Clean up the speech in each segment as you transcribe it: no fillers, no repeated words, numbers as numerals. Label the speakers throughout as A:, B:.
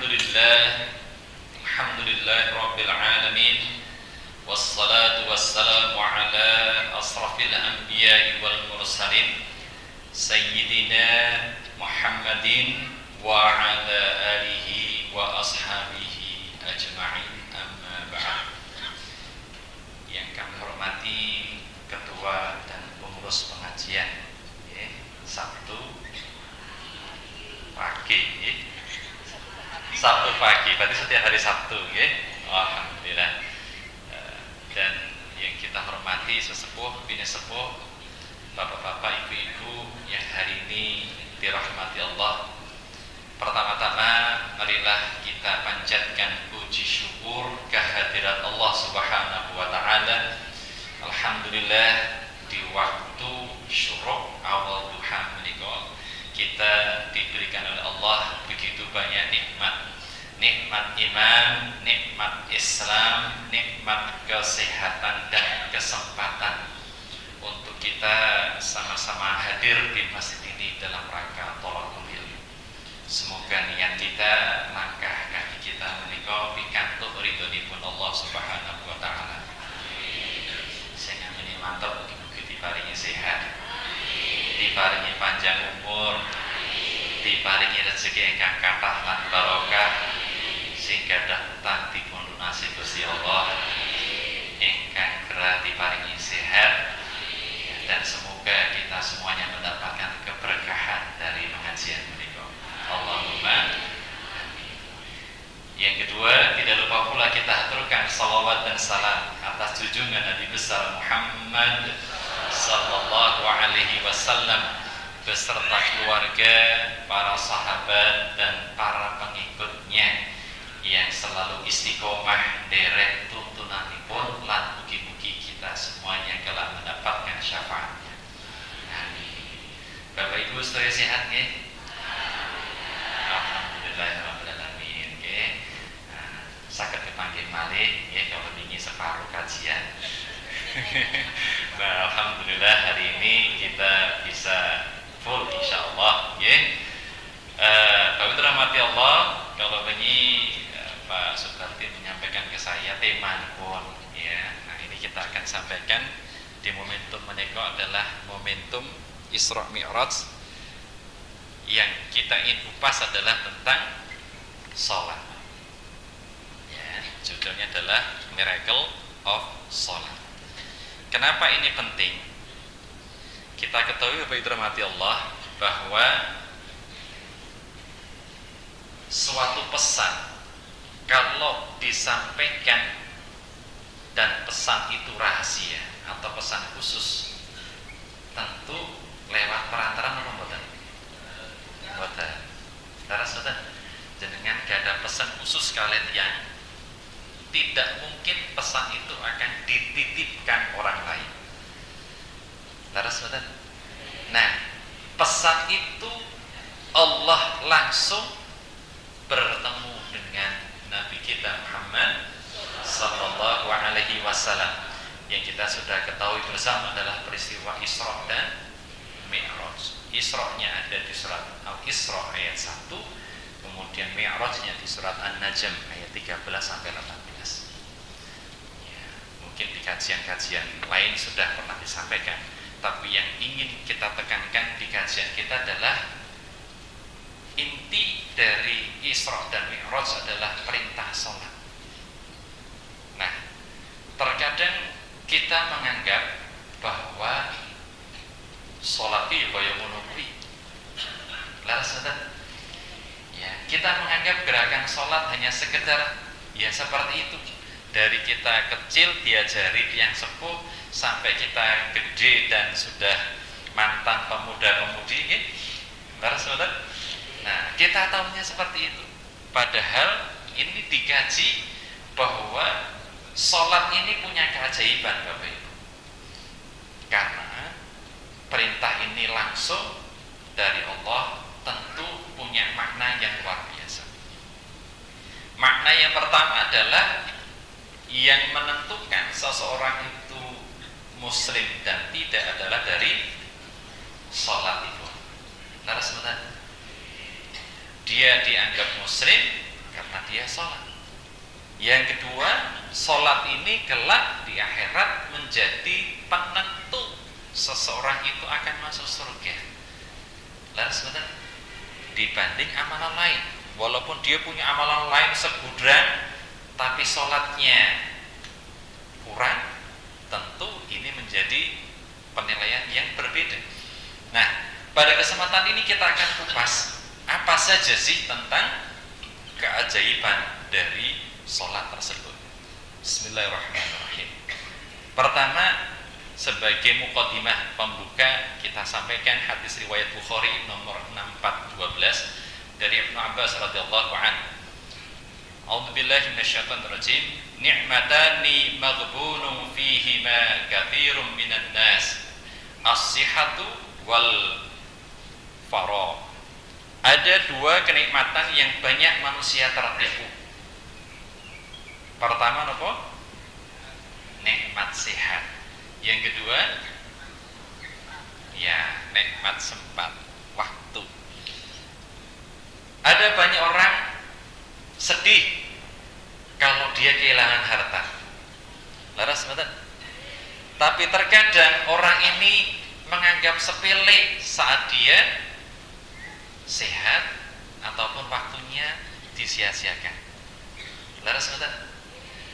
A: Alhamdulillah Rabbil Alamin. Wassalatu wassalamu ala asrafil anbiya'i wal mursalin Sayyidina Muhammadin wa ala alihi wa ashabihi ajma'in, amma ba'd. Yang kami hormati Ketua dan pengurus pengajian Sabtu pagi, berarti setiap hari Sabtu, alhamdulillah. Dan yang kita hormati sesepuh, bini sepuh, bapak-bapak, ibu-ibu yang hari ini dirahmati Allah. Pertama-tama marilah kita panjatkan puji syukur kehadirat Allah Subhanahu wa taala. Alhamdulillah, di waktu syuruk awal duha menika kita diberikan oleh Allah begitu banyak nikmat iman, nikmat Islam, nikmat kesehatan dan kesempatan untuk kita sama-sama hadir di masjid ini dalam rangka tolak ukur. Semoga niat kita, langkah kaki kita menika pikantuk ridhonipun Allah Subhanahu wa taala. Sing amene mantap mugi diparingi sehat, diparingi panjang umur, diparingi rezeki ingkang kathah lan barokah, sing gadah utang dipun lunasi Gusti Allah, ingkang kerah diparingi sehat, dan semoga kita semuanya mendapatkan keberkahan dari pengajian menika. Allahumma amin. Yang kedua, tidak lupa pula kita aturkan salawat dan salam atas junjungan Nabi besar Muhammad sallallahu alaihi wasallam beserta keluarga, para sahabat dan para pengikutnya yang selalu istiqomah derek tuntunanipun, lan mugi-mugi kita semuanya kelak mendapatkan syafaatnya. Amin. Bapak Ibu sedaya sehat nggih? Alhamdulillah rabbil alamin. Saged kepanggih malih nggih kalau wingi separuh kajian. Nah, alhamdulillah hari ini kita bisa full insyaallah nggih. Bapak dirahmati Allah, kalau wingi Pak Sukarti menyampaikan ke saya tema pun ya. Nah, ini kita akan sampaikan di momentum menika adalah momentum Isra Mi'raj. Yang kita ingin kupas adalah tentang sholat. Ya, judulnya adalah Miracle of Sholat. Kenapa ini penting? Kita ketahui Bapak dirahmati Allah bahwa suatu pesan kalau disampaikan dan pesan itu rahasia atau pesan khusus, tentu lewat perantara apa mboten? Mboten. Terus mboten. Jenengan gak ada pesan khusus kalian yang tidak mungkin pesan itu akan dititipkan orang lain. Terus mboten. Nah, pesan itu Allah langsung bertemu dengan Nabi kita Muhammad sallallahu alaihi wasallam. Yang kita sudah ketahui bersama adalah peristiwa Isra dan Mi'raj. Isra-nya ada di surat Al-Isra ayat 1, kemudian Mi'raj-nya di surat An-Najm ayat 13 sampai 18. Ya, mungkin di kajian-kajian lain sudah pernah disampaikan, tapi yang ingin kita tekankan di kajian kita adalah inti dari Isra dan Mi'raj adalah perintah sholat. Nah, terkadang kita menganggap bahwa sholat itu kaya ngono kuwi. Laras ya, kita menganggap gerakan sholat hanya sekedar ya seperti itu. Dari kita kecil diajari yang sepuh sampai kita gede dan sudah mantan pemuda-pemudi, laras nah, kita tahunya seperti itu. Padahal ini dikaji bahwa sholat ini punya keajaiban Bapak Ibu. Karena perintah ini langsung dari Allah tentu punya makna yang luar biasa. Makna yang pertama adalah yang menentukan seseorang itu muslim dan tidak adalah dari sholat itu. Laras betul. Dia dianggap muslim karena dia sholat. Yang kedua, sholat ini kelak di akhirat menjadi penentu seseorang itu akan masuk surga. Lalu sebentar, dibanding amalan lain, walaupun dia punya amalan lain segudang, tapi sholatnya kurang, tentu ini menjadi penilaian yang berbeda. Nah, pada kesempatan ini kita akan kupas apa saja sih tentang keajaiban dari sholat tersebut. Bismillahirrahmanirrahim. Pertama, sebagai muqaddimah pembuka, kita sampaikan hadis riwayat Bukhari nomor 6412 dari Ibnu Abbas radhiyallahu anhu. A'udzubillahi minasyaitonir rajim. Ni'matani maghbunun fihima katsirun minan nas. As-sihhatu wal faragh. Ada dua kenikmatan yang banyak manusia tertipu. Pertama apa? Nikmat sehat. Yang kedua, ya, nikmat sempat waktu. Ada banyak orang sedih kalau dia kehilangan harta. Laras betul. Tapi terkadang orang ini menganggap sepele saat dia sehat ataupun waktunya disia-siakan. Laras betul.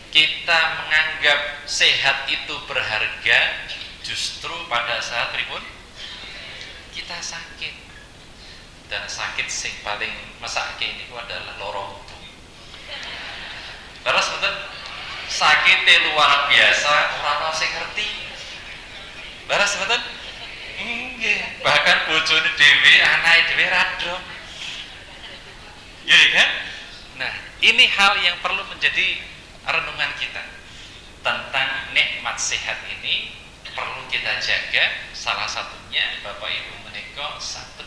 A: Kita menganggap sehat itu berharga justru pada saat ribut kita sakit. Dan sakit sing paling mesake ini adalah lorong utuh. Terus betul, sakitnya luar biasa, orang sing ngerti. Terus betul, bahkan bojone dhewe, anake dhewe rado. Ya kan? Nah, ini hal yang perlu menjadi renungan kita tentang nikmat sehat ini perlu kita jaga. Salah satunya Bapak Ibu menika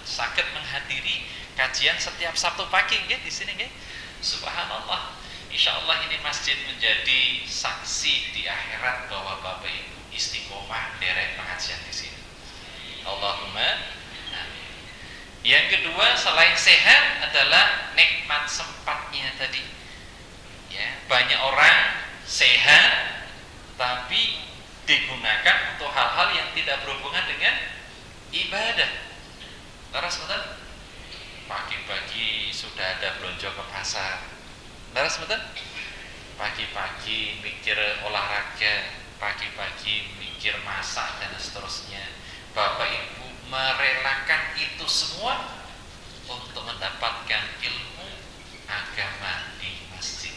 A: sakit menghadiri kajian setiap Sabtu pagi nggih di sini nggih. Subhanallah. Insyaallah ini masjid menjadi saksi di akhirat bahwa Bapak Ibu istiqomah derek pengajian di sini. Allahumma amin. Yang kedua selain sehat adalah nikmat sempatnya tadi. Ya, banyak orang sehat tapi digunakan untuk hal-hal yang tidak berhubungan dengan ibadah. Laras betul? Pagi-pagi sudah ada belanja ke pasar. Laras betul? Pagi-pagi mikir olahraga, pagi-pagi mikir masak dan seterusnya. Bapak Ibu merelakan itu semua untuk mendapatkan ilmu agama di masjid.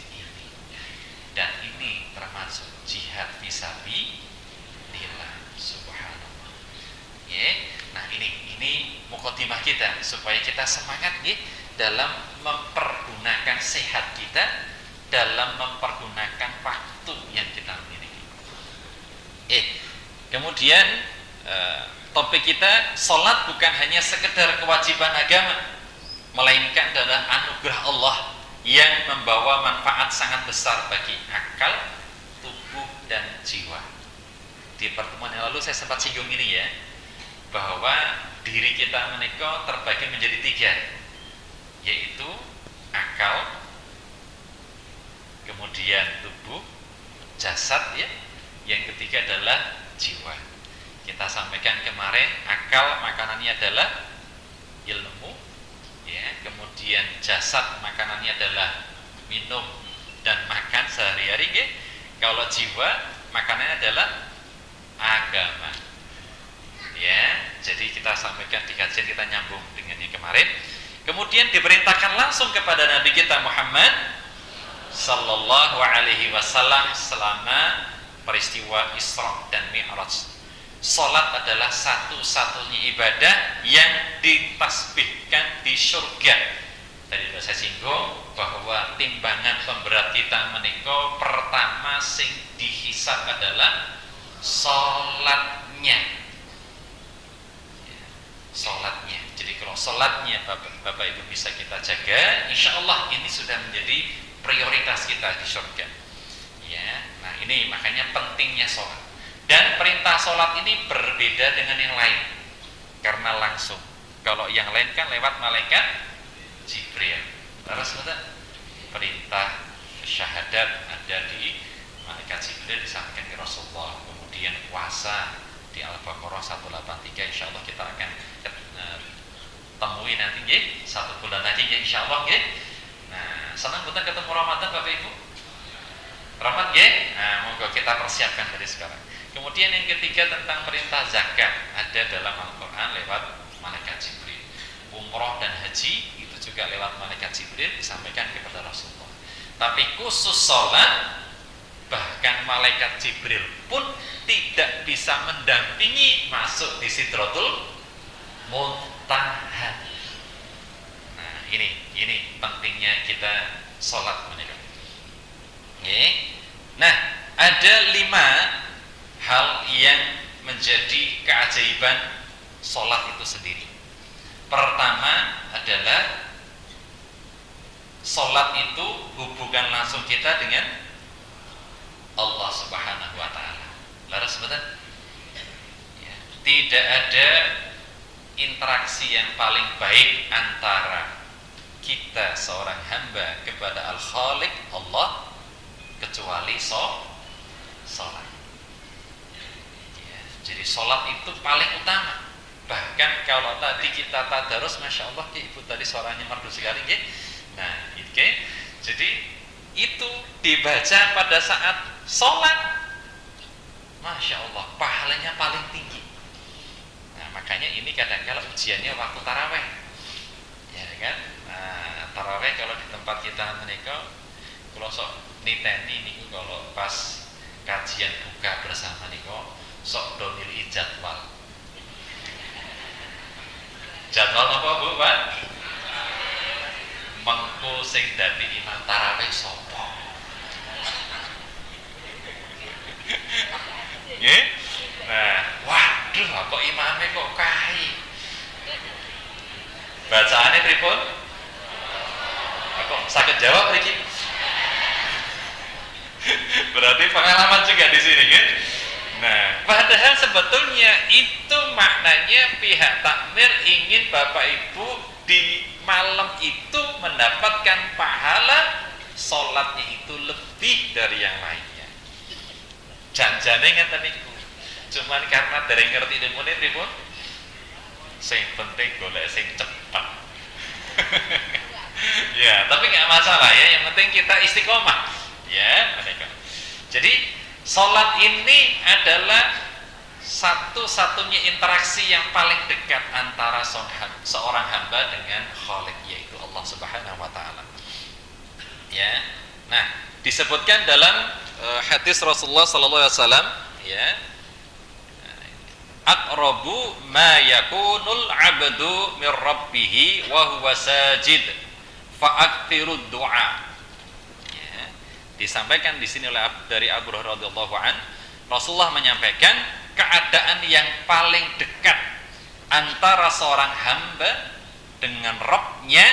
A: Dan ini termasuk jihad fisabilillah. Subhanallah. Ya, nah ini muqaddimah kita supaya kita semangat ya dalam mempergunakan sehat kita, dalam mempergunakan waktu yang kita miliki. Kemudian topik kita, sholat bukan hanya sekedar kewajiban agama, melainkan adalah anugerah Allah yang membawa manfaat sangat besar bagi akal, tubuh, dan jiwa. Di pertemuan yang lalu saya sempat singgung ini ya, bahwa diri kita menika terbagi menjadi 3, yaitu akal, kemudian tubuh, jasad ya, yang ketiga adalah jiwa. Kita sampaikan kemarin, akal makanannya adalah ilmu, ya, kemudian jasad makanannya adalah minum dan makan sehari-hari, ya. Kalau jiwa makanannya adalah agama, ya. Jadi kita sampaikan di kajian, kita nyambung dengan yang kemarin. Kemudian diperintahkan langsung kepada Nabi kita Muhammad Sallallahu Alaihi Wasallam selama peristiwa Isra dan Mi'raj. Salat adalah satu-satunya ibadah yang ditasbihkan di surga. Tadi sudah saya singgung bahwa timbangan pemberat kita menika pertama sing dihisab adalah salatnya. Salatnya. Jadi kalau salatnya Bapak Ibu bisa kita jaga, insya Allah ini sudah menjadi prioritas kita di surga. Ya, nah ini makanya pentingnya salat. Dan perintah sholat ini berbeda dengan yang lain karena langsung. Kalau yang lain kan lewat malaikat Jibril. Terus betul? perintah syahadat ada di malaikat Jibril disampaikan ke Rasulullah. Kemudian puasa di Al-Baqarah 183 insyaallah kita akan temui nanti nggih, 1 bulan lagi nggih insyaallah nggih. Nah, senang betul ketemu Ramadan Bapak Ibu. Rahmat nggih. Nah, monggo kita persiapkan dari sekarang. Kemudian yang ketiga tentang perintah zakat ada dalam Al-Qur'an lewat malaikat Jibril. Umroh dan haji itu juga lewat malaikat Jibril disampaikan kepada Rasulullah. Tapi khusus sholat, bahkan malaikat Jibril pun tidak bisa mendampingi masuk di Sidratul Muntaha. Nah, ini pentingnya kita sholat menikah. Nah, ada 5 hal yang menjadi keajaiban sholat itu sendiri. Pertama adalah sholat itu hubungan langsung kita dengan Allah Subhanahu wa Ta'ala. Laras betul? Ya, tidak ada interaksi yang paling baik antara kita seorang hamba kepada Al-Khaliq Allah kecuali sholat. Ya, jadi sholat itu paling utama. Bahkan kalau tadi kita tadarus, masya Allah, ibu tadi suaranya merdu sekali, ya. Nah, oke. Jadi itu dibaca pada saat sholat, masya Allah, pahalanya paling tinggi. Nah, makanya ini kadang-kadang ujiannya waktu taraweh, ya kan? Nah, taraweh kalau di tempat kita menikah, kalau sok niteni niku kalau pas kajian buka bersama niku sok domil jadwal. Jadwal apa Bu, Pak? Mengko sing dadi imam tarawih sapa? Nggih? Nah, waduh kok imame kok kae. Bacaane pripun? Kok saged jawab mriki? Berarti pengalaman juga di sini, kan? Nah, padahal sebetulnya itu maknanya pihak takmir ingin Bapak Ibu di malam itu mendapatkan pahala sholatnya itu lebih dari yang lainnya. Janjane ngeten niku. Cuman karena dereng ngerti ilmune pripun? Sing penting golek sing cepet. Ya, tapi nggak masalah ya. Yang penting kita istiqomah. Ya, mereka. Jadi sholat ini adalah satu-satunya interaksi yang paling dekat antara seorang hamba dengan Khaliq, yaitu Allah Subhanahu wa Ta'ala. Ya. Nah, disebutkan dalam hadis Rasulullah sallallahu alaihi wasallam, ya. Aqrabu ma yakunul 'abdu mir rabbih wa huwa sajid fa'akthirud du'a. Disampaikan di sini oleh dari Abu Hurairah radhiyallahu an, Rasulullah menyampaikan keadaan yang paling dekat antara seorang hamba dengan Rabb-nya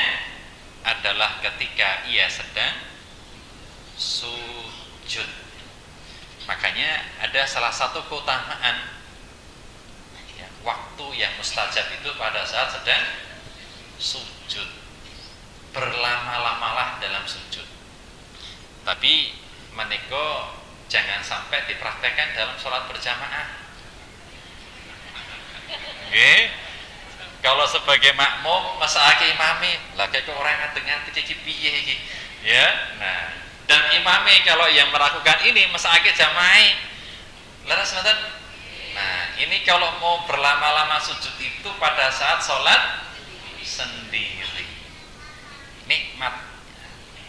A: adalah ketika ia sedang sujud. Makanya ada salah satu keutamaan ya, waktu yang mustajab itu pada saat sedang sujud. Berlama-lamalah dalam sujud. Tapi menika jangan sampai dipraktekkan dalam sholat berjamaah. Nggih. Kalau sebagai makmum masake imame, lah kok ora ngadeg-ngadeg iki piye iki? Ya. Nah, dan imame kalau yang melakukan ini masake jamaah. Leres mboten? Nah, ini kalau mau berlama-lama sujud itu pada saat sholat sendiri. Nikmat.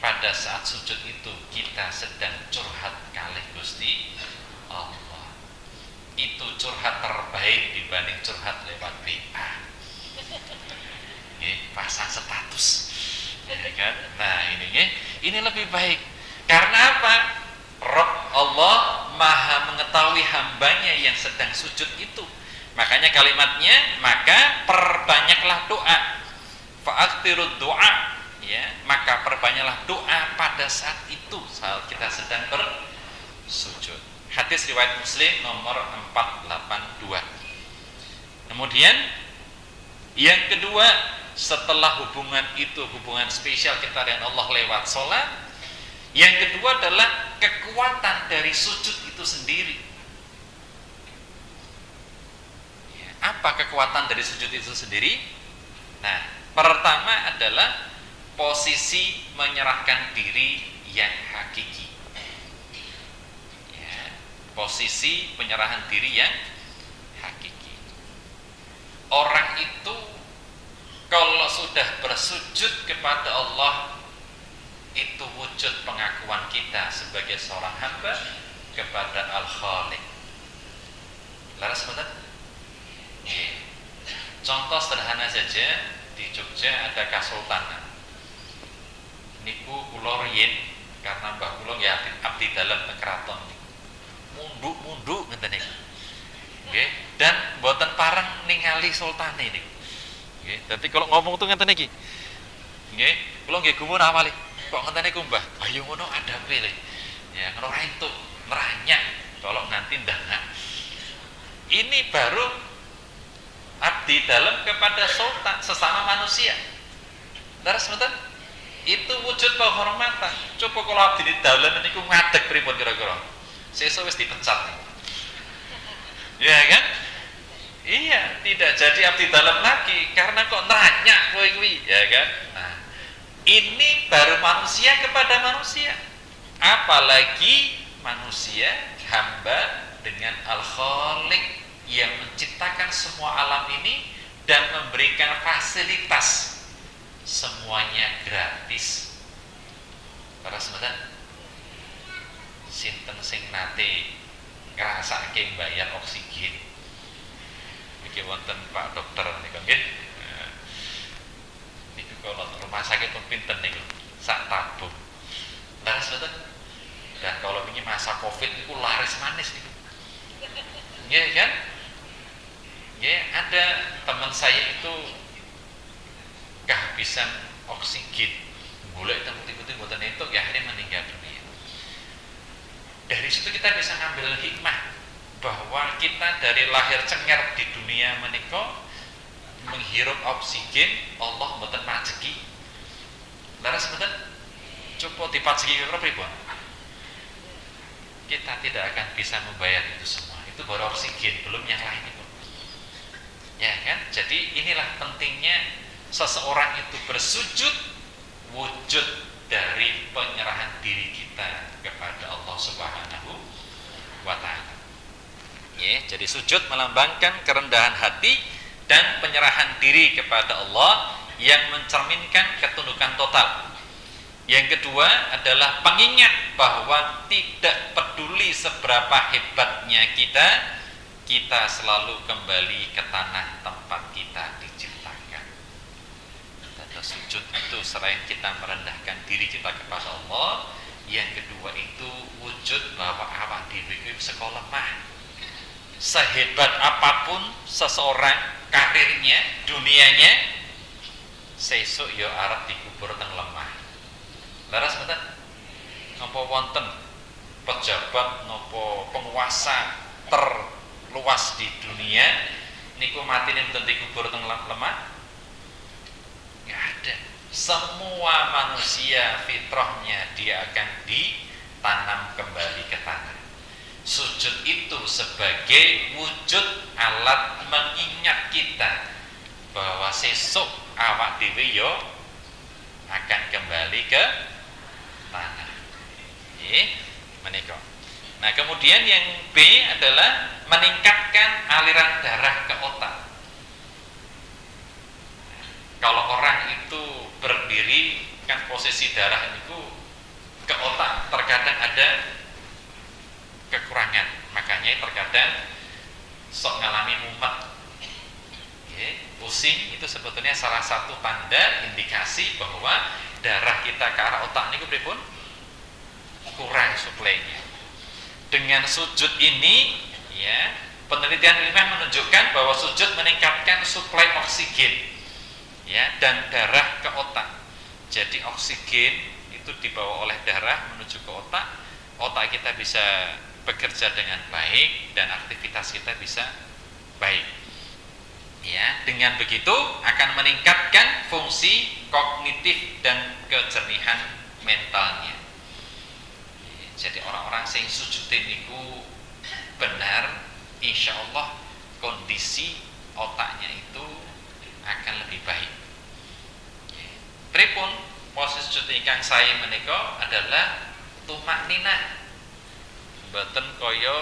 A: Pada saat sujud itu kita sedang curhat kalih Gusti Allah. Itu curhat terbaik dibanding curhat lewat WA. Pasang status, ya kan? Nah ini lebih baik. Karena apa? Rabb Allah Maha mengetahui hambanya yang sedang sujud itu. Makanya kalimatnya, maka perbanyaklah doa. Fa'aktirud doa. Ya, maka perbanyaklah doa pada saat itu saat kita sedang bersujud. Hadis riwayat Muslim nomor 482. Kemudian yang kedua, setelah hubungan itu, hubungan spesial kita dengan Allah lewat sholat, Yang kedua adalah kekuatan dari sujud itu sendiri. Apa kekuatan dari sujud itu sendiri? Nah, pertama adalah posisi menyerahkan diri yang hakiki. Ya, posisi penyerahan diri yang hakiki. Orang itu kalau sudah bersujud kepada Allah, itu wujud pengakuan kita sebagai seorang hamba kepada Al-Khaliq. Laras betul? Contoh sederhana saja, di Jogja ada Kasultanan. Niku kula riyin karena mbah kula nggih abdi dalam teng kraton niku. Munduk-munduk ngeten niku. Nggih, dan mboten pareng ningali sultane niku. Nggih, dadi kalau ngomong tuh ngeten iki. Nggih, kula nggih gumun awale. Kok ngeten niku, Mbah? Ayo ngono adabe le. Ya, ngono ra entuk, neranyak, tolong nanti ndangak. Ini baru abdi dalam kepada sultan sesama manusia. Terus betul? Itu wujud penghormatan. Coba kalau abdi dalam niku ngadeg pripun kira-kira? Sesuk wis dipecat. Ya kan? Iya, tidak jadi abdi dalam lagi karena kok neranyak kowe kuwi, ya kan? Nah, ini baru manusia kepada manusia. Apalagi manusia hamba dengan Al-Khaliq yang menciptakan semua alam ini dan memberikan fasilitas semuanya gratis. Para sebentar, sinten sing nate ngrasake bayar oksigen? Iki wonten Pak Dokter niku nggih. Niku kalau rumah sakit pinten niku sak tabung. Laris betul. Dan kalau ini masa Covid niku laris manis niku. Nggih kan? Ya, ada teman saya itu kehabisan oksigen, golek putih-putih buatan itu, ya akhirnya meninggal dunia. Dari situ kita bisa ngambil hikmah bahwa kita dari lahir cengar di dunia menika menghirup oksigen, Allah mboten pajeki. Laras mboten coba dipajeki karo pripun? Kita tidak akan bisa membayar itu semua. Itu baru oksigen, belum yang lain itu. Ya kan? Jadi inilah pentingnya seseorang itu bersujud, wujud dari penyerahan diri kita kepada Allah Subhanahu wa ta'ala. Ya, jadi sujud melambangkan kerendahan hati dan penyerahan diri kepada Allah yang mencerminkan ketundukan total. Yang kedua adalah pengingat bahwa tidak peduli seberapa hebatnya kita selalu kembali ke tanah tempat kita diciptakan. Dan sujud itu selain kita merendahkan diri kita kepada Allah, yang kedua itu wujud bahwa awak dhewe iki sekolah lemah. Sehebat apapun seseorang karirnya, dunianya, sesuk ya arep dikubur teng lemah. Laras mboten? Napa wonten pejabat napa penguasa terluas di dunia niku matine mboten dikubur teng lemah? Enggak ada. Semua manusia fitrahnya dia akan ditanam kembali ke tanah. Sujud itu sebagai wujud alat mengingat kita bahwa sesuk awak dhewe yo akan kembali ke tanah. Menika. Nah, kemudian yang B adalah meningkatkan aliran darah ke otak. Kalau orang itu berdiri kan posisi darah itu ke otak terkadang ada kekurangan, makanya terkadang sok ngalami mumet, pusing. Itu sebetulnya salah satu tanda indikasi bahwa darah kita ke arah otak ini pripun kurang suplainya. Dengan sujud ini, ya, penelitian ilmiah menunjukkan bahwa sujud meningkatkan suplai oksigen, ya, dan darah ke otak. Jadi oksigen itu dibawa oleh darah menuju ke otak, otak kita bisa bekerja dengan baik dan aktivitas kita bisa baik. Ya, dengan begitu akan meningkatkan fungsi kognitif dan kejernihan mentalnya. Jadi orang-orang sing sujudin niku benar, insya Allah kondisi otaknya itu akan lebih baik. Pripun posisi sujud ingkang saya menika adalah tumak ninah, mboten kaya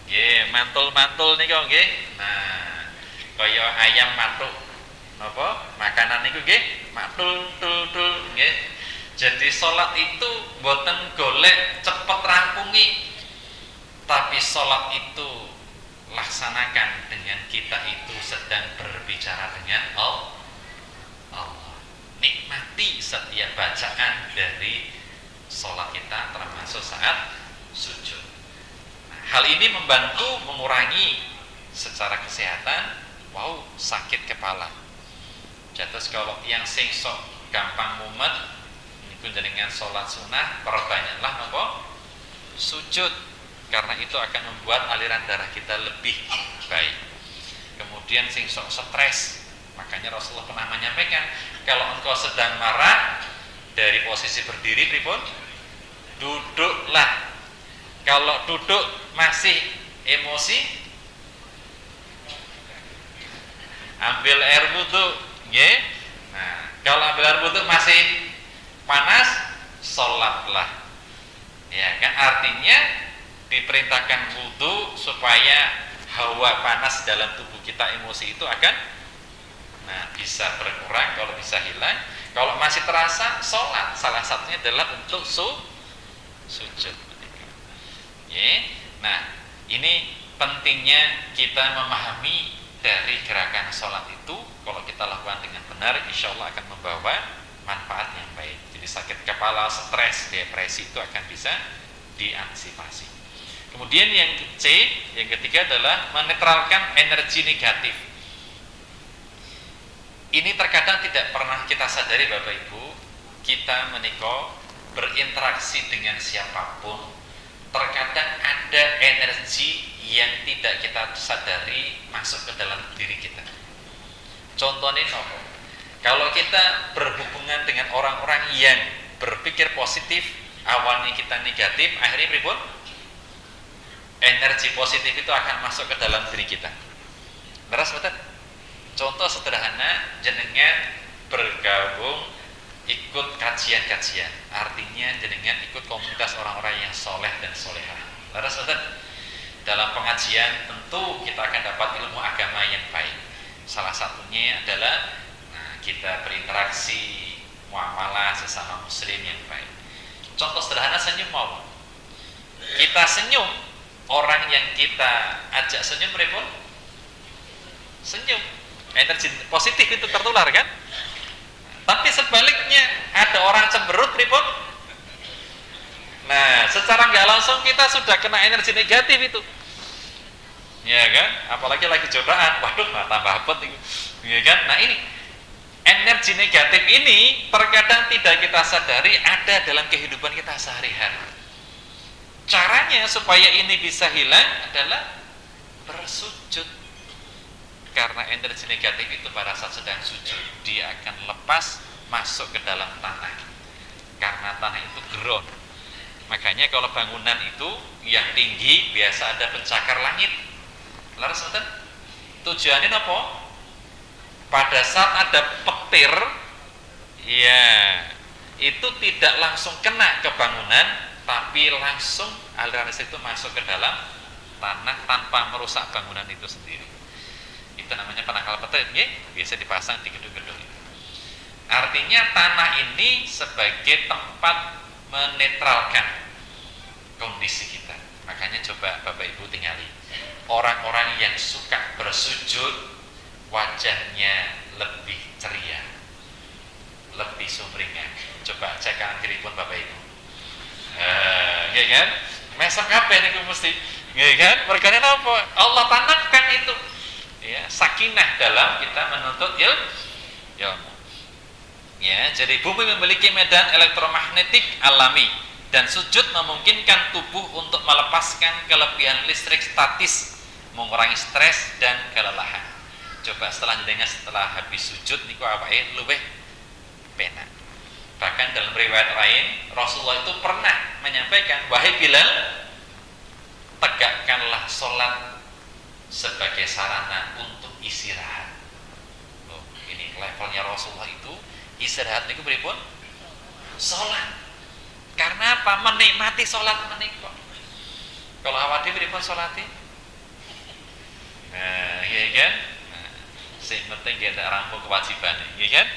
A: nggih mantul-mantul nika nggih. Nah, kaya ayam matuk napa makanan niku nggih matul tul nggih. Jadi salat itu mboten golek cepet rampungi, tapi salat itu laksanakan dengan kita itu sedang berbicara dengan Allah. Nikmati setiap bacaan dari salat kita termasuk saat sujud. Nah, hal ini membantu mengurangi secara kesehatan sakit kepala. Jatuh kalau yang sing sok gampang mumet niku dengan salat sunah perbanyaklah napa sujud, karena itu akan membuat aliran darah kita lebih baik. Kemudian sing sok stres, makanya Rasulullah pernah menyampaikan, kalau engkau sedang marah dari posisi berdiri pripun? Duduklah. Kalau duduk masih emosi, ambil air wudu, nggih. Nah, kalau ambil air wudu masih panas, sholatlah. Ya kan, artinya diperintahkan wudu supaya hawa panas dalam tubuh kita, emosi itu akan bisa berkurang, kalau bisa hilang. Kalau masih terasa, sholat. Salah satunya adalah untuk sujud. Ya. Nah, ini pentingnya kita memahami dari gerakan sholat itu. Kalau kita lakukan dengan benar, insya Allah akan membawa manfaat yang baik. Jadi sakit kepala, stres, depresi itu akan bisa diantisipasi. Kemudian yang ketiga adalah menetralkan energi negatif. Ini terkadang tidak pernah kita sadari Bapak Ibu, kita menika berinteraksi dengan siapapun, terkadang ada energi yang tidak kita sadari masuk ke dalam diri kita. Contohnya nopo? Kalau kita berhubungan dengan orang-orang yang berpikir positif, awalnya kita negatif, akhirnya pripun? Energi positif itu akan masuk ke dalam diri kita. Leres betul? Contoh sederhana, jenengan bergabung ikut kajian-kajian, artinya jenengan ikut komunitas orang-orang yang soleh dan solehah. Leres betul? Dalam pengajian tentu kita akan dapat ilmu agama yang baik. Salah satunya adalah kita berinteraksi, muamalah sesama muslim yang baik. Contoh sederhana, senyum mau. Kita senyum, orang yang kita ajak senyum pripun? Senyum. Energi positif itu tertular kan? Tapi sebaliknya ada orang cemberut pripun? Nah, secara nggak langsung kita sudah kena energi negatif itu. Ya kan? Apalagi lagi jodohan, waduh tambah apet itu. Ya kan? Nah, ini energi negatif ini terkadang tidak kita sadari ada dalam kehidupan kita sehari-hari. Caranya supaya ini bisa hilang adalah bersujud. Karena energi negatif itu pada saat sedang sujud, dia akan lepas masuk ke dalam tanah. Karena tanah itu ground. Makanya kalau bangunan itu yang tinggi biasa ada pencakar langit. Laras betul? Tujuannya apa? Pada saat ada petir, ya itu tidak langsung kena ke bangunan, tapi langsung aliran listrik itu masuk ke dalam tanah tanpa merusak bangunan itu sendiri. Itu namanya penangkal petir, ya, biasa dipasang di gedung-gedung itu. Artinya tanah ini sebagai tempat menetralkan kondisi kita. Makanya coba Bapak Ibu tingali orang-orang yang suka bersujud, wajahnya lebih ceria, lebih sumringah. Coba cek kanan kiri pun Bapak Ibu. Ya kan? Mesem kabeh niku mesti. Ya kan? Mergane napa? Allah tanamkan itu. Ya, sakinah dalam kita menuntut ilmu. Ya, jadi bumi memiliki medan elektromagnetik alami dan sujud memungkinkan tubuh untuk melepaskan kelebihan listrik statis, mengurangi stres dan kelelahan. Coba setelah habis sujud niku awake luwih penak. Bahkan dalam riwayat lain Rasulullah itu pernah menyampaikan, wahai Bilal, tegakkanlah sholat sebagai sarana untuk istirahat. Loh, ini levelnya Rasulullah itu istirahat itu beripun sholat. Karena apa? Menikmati sholat menikmati. Kalau awak dhewe beripun sholatnya? Nah, iya kan? Nah, sing penting kita rampung kewajiban, iya kan?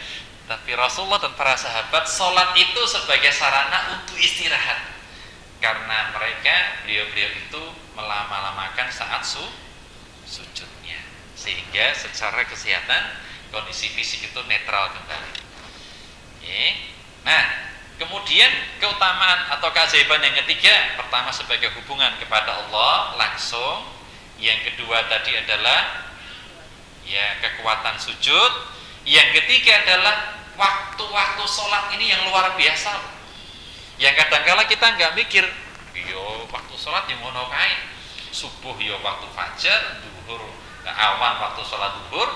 A: Tapi Rasulullah dan para sahabat sholat itu sebagai sarana untuk istirahat. Karena mereka, beliau-beliau itu melama-lamakan saat sujudnya, sehingga secara kesehatan kondisi fisik itu netral kembali. Nah, kemudian keutamaan atau keajaiban yang ketiga, pertama sebagai hubungan kepada Allah langsung, yang kedua tadi adalah ya kekuatan sujud, yang ketiga adalah waktu-waktu sholat ini yang luar biasa. Yang kadang-kala kita nggak mikir, yo waktu sholat yang ngono kae, subuh yo waktu fajar, duhur awan waktu sholat duhur,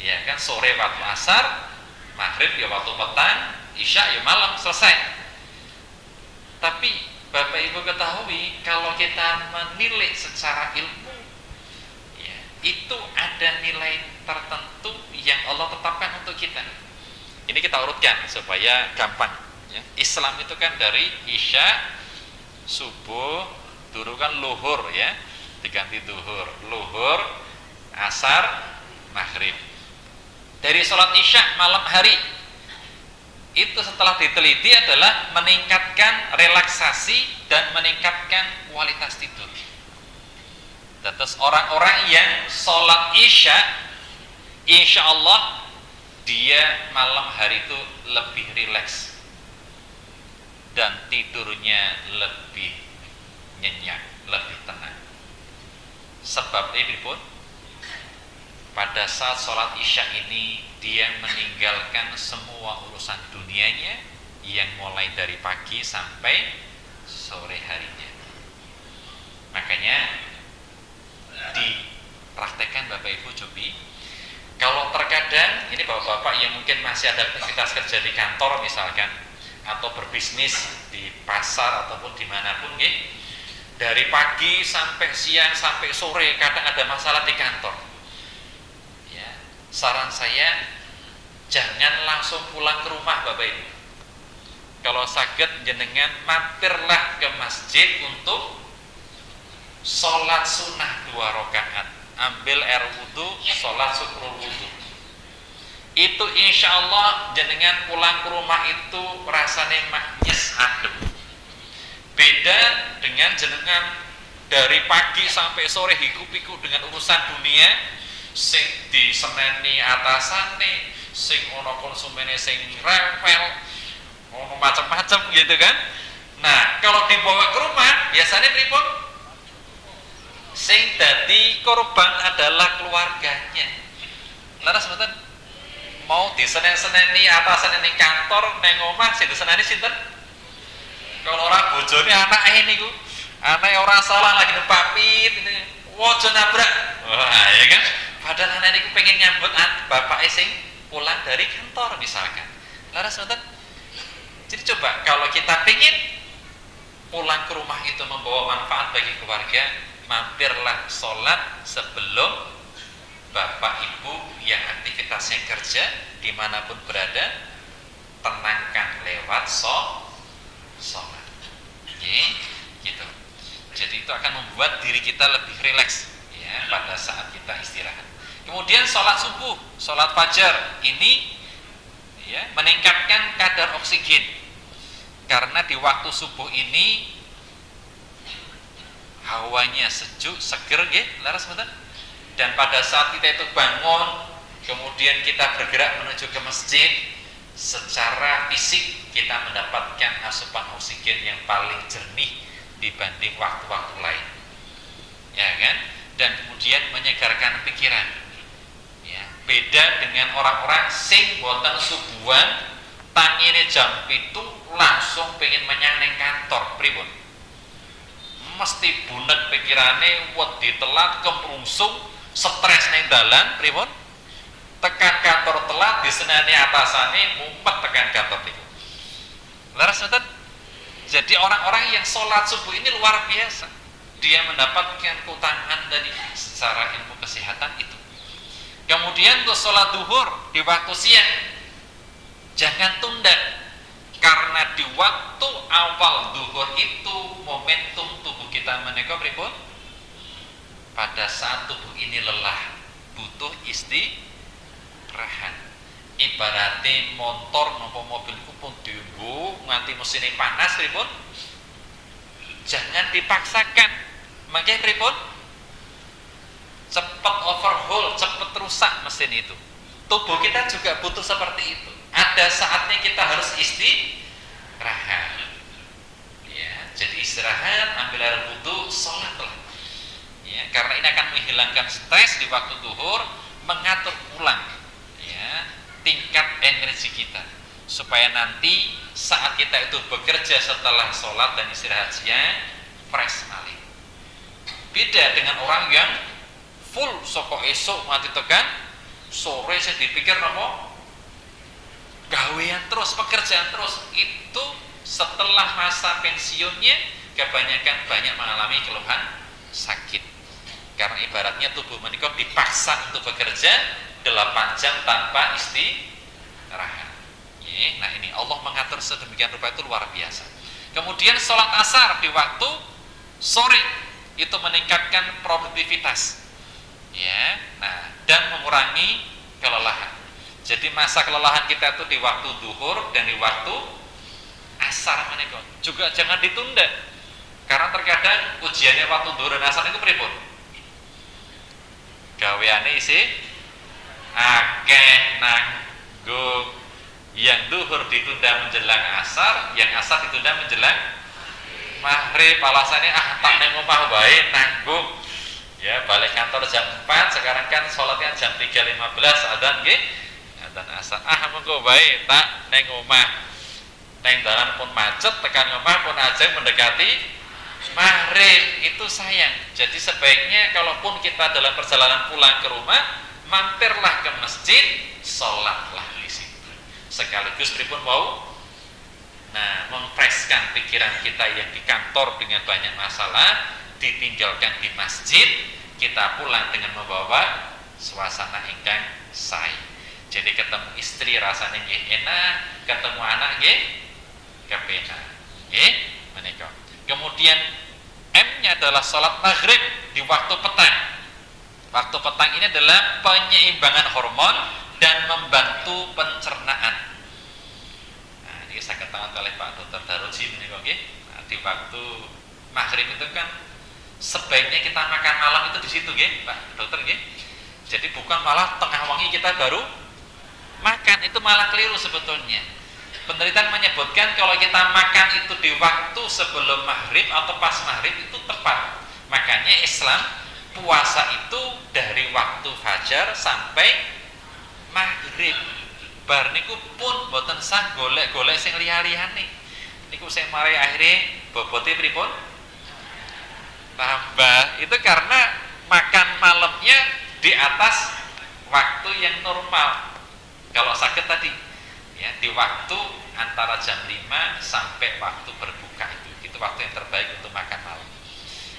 A: ya kan, sore waktu asar, maghrib yo waktu petang, isya yo malam, selesai. Tapi Bapak Ibu ketahui, kalau kita menilai secara ilmu, ya, itu ada nilai tertentu yang Allah tetapkan untuk kita. Ini kita urutkan supaya gampang. Islam itu kan dari isya, subuh, dulu kan luhur ya, diganti duhur, luhur, asar, maghrib. Dari sholat isya malam hari itu setelah diteliti adalah meningkatkan relaksasi dan meningkatkan kualitas tidur. Terus orang-orang yang sholat isya, insya Allah dia malam hari itu lebih rileks dan tidurnya lebih nyenyak, lebih tenang. Sebab ini pun pada saat sholat isya ini dia meninggalkan semua urusan dunianya yang mulai dari pagi sampai sore harinya. Makanya dipraktekkan Bapak Ibu cobi. Kalau terkadang ini bapak-bapak yang mungkin masih ada aktivitas kerja di kantor misalkan, atau berbisnis di pasar ataupun dimanapun, dari pagi sampai siang sampai sore kadang ada masalah di kantor. Ya, saran saya jangan langsung pulang ke rumah Bapak Ibu. Kalau sakit jenengan mampirlah ke masjid untuk sholat sunnah 2 rakaat, ambil air wudhu, sholat syukrul wudhu. Itu insya Allah jenengan pulang ke rumah itu rasanya maknyes adem. Beda dengan jenengan dari pagi sampai sore hiku-piku dengan urusan dunia, sing diseneni atasane, sing ono konsumennya sing rewel, ono macam-macam gitu kan. Nah, kalau dibawa ke rumah biasanya pripun? Sing dadi korban adalah keluarganya. Laras mboten mau disenen-seneni atasan ning kantor neng omah sing diseneni sinten? Kalau orang bojone anake niku, anake ora salah lagi numpak pit ini, wojo nabrak. Wah, ya kan? Padahal anak niku pengen nyambut bapake sing pulang dari kantor misalkan. Laras nonton. Jadi coba kalau kita pengen pulang ke rumah itu membawa manfaat bagi keluarga, mampirlah sholat sebelum Bapak Ibu yang aktivitasnya kerja dimanapun berada, tenangkan lewat sholat. Gitu. Jadi itu akan membuat diri kita lebih rileks ya pada saat kita istirahat. Kemudian sholat subuh, sholat fajar ini ya meningkatkan kadar oksigen karena di waktu subuh ini hawanya sejuk, seger, laras betul. Dan pada saat kita itu bangun, kemudian kita bergerak menuju ke masjid, secara fisik kita mendapatkan asupan oksigen yang paling jernih dibanding waktu-waktu lain, ya kan? Dan kemudian menyegarkan pikiran. Ya, beda dengan orang-orang sing boten subuhan, tangine jam itu langsung pengen menyang ning kantor, pripun? Mesti bunet pikirane, wedi telat, kemrungsung, stres ning dalan, pripun? Tekan kantor telat disenani atasane mumpet tekan kantor niku. leres betul. Jadi orang-orang yang sholat subuh ini luar biasa. Dia mendapatkan keutamaan dari secara ilmu kesehatan itu. Kemudian untuk sholat duhur di waktu siang, jangan tunda. Karena di waktu awal duhur itu momentum tubuh kita menika pripun? Pada saat tubuh ini lelah, butuh istirahat. Ibaratnya motor nopo mobil pun dienggo nganti mesinnya panas pripun? Jangan dipaksakan. Makanya pripun? Cepat overhaul, cepat rusak mesin itu. Tubuh kita juga butuh seperti itu. Ada saatnya kita harus istirahat. Ya, jadi istirahat, ambil air wudu, sholatlah. Ya, karena ini akan menghilangkan stres di waktu duhur, mengatur ulang ya tingkat energi kita supaya nanti saat kita itu bekerja setelah sholat dan istirahat siang fresh malih. Beda dengan orang yang full soko esok mati tekan sore saya dipikir nopo gawean terus, pekerjaan terus. Itu setelah masa pensiunnya kebanyakan banyak mengalami keluhan sakit karena ibaratnya tubuh menika dipaksa untuk bekerja 8 jam tanpa istirahat. Nah ini Allah mengatur sedemikian rupa itu luar biasa. Kemudian sholat asar di waktu sore itu meningkatkan produktivitas ya, nah dan mengurangi kelelahan. Jadi masa kelelahan kita itu di waktu duhur dan di waktu asar menika juga jangan ditunda. Karena terkadang ujiannya waktu duhur dan asar itu pripun? Gaweane isi akeh nanggung. Yang duhur ditunda menjelang asar, yang asar ditunda menjelang maghrib. Alasannya tak nang omah wae nanggung. Ya, balik kantor jam 4, sekarang kan sholatnya jam 3.15 adzan nggih. Adzan asar. Monggo wae tak nang omah. Nang dalan pun macet, tekan omah pun ajeng mendekati maghrib. Itu sayang. Jadi sebaiknya kalaupun kita dalam perjalanan pulang ke rumah, mampirlah ke masjid, sholatlah di situ. Sekaligus pripun mau memfreshkan pikiran kita yang di kantor dengan banyak masalah, ditinggalkan di masjid, kita pulang dengan membawa suasana ingkang sae. Jadi ketemu istri rasanya nggih enak, ketemu anak nggih kepenak. Nggih, menika. Kemudian M-nya adalah sholat maghrib di waktu petang. Waktu petang ini adalah penyeimbangan hormon dan membantu pencernaan. Nah, ini saya ketahui oleh Pak Dr. Daroji ini kok, nah, di waktu maghrib itu kan sebaiknya kita makan malam itu di situ, Pak Dokter, Jadi bukan malah tengah wengi kita baru makan, itu malah keliru sebetulnya. Penelitian menyebutkan kalau kita makan itu di waktu sebelum maghrib atau pas maghrib itu tepat. Makanya Islam puasa itu dari waktu fajar sampai maghrib. Bar niku pun boten sah golek-golek sing liya-liyane. Niku sing mari akhire bobote pripun? Tambah. Itu karena makan malamnya di atas waktu yang normal. Kalau sakit tadi ya di waktu antara jam 5 sampai waktu berbuka itu waktu yang terbaik untuk makan malam.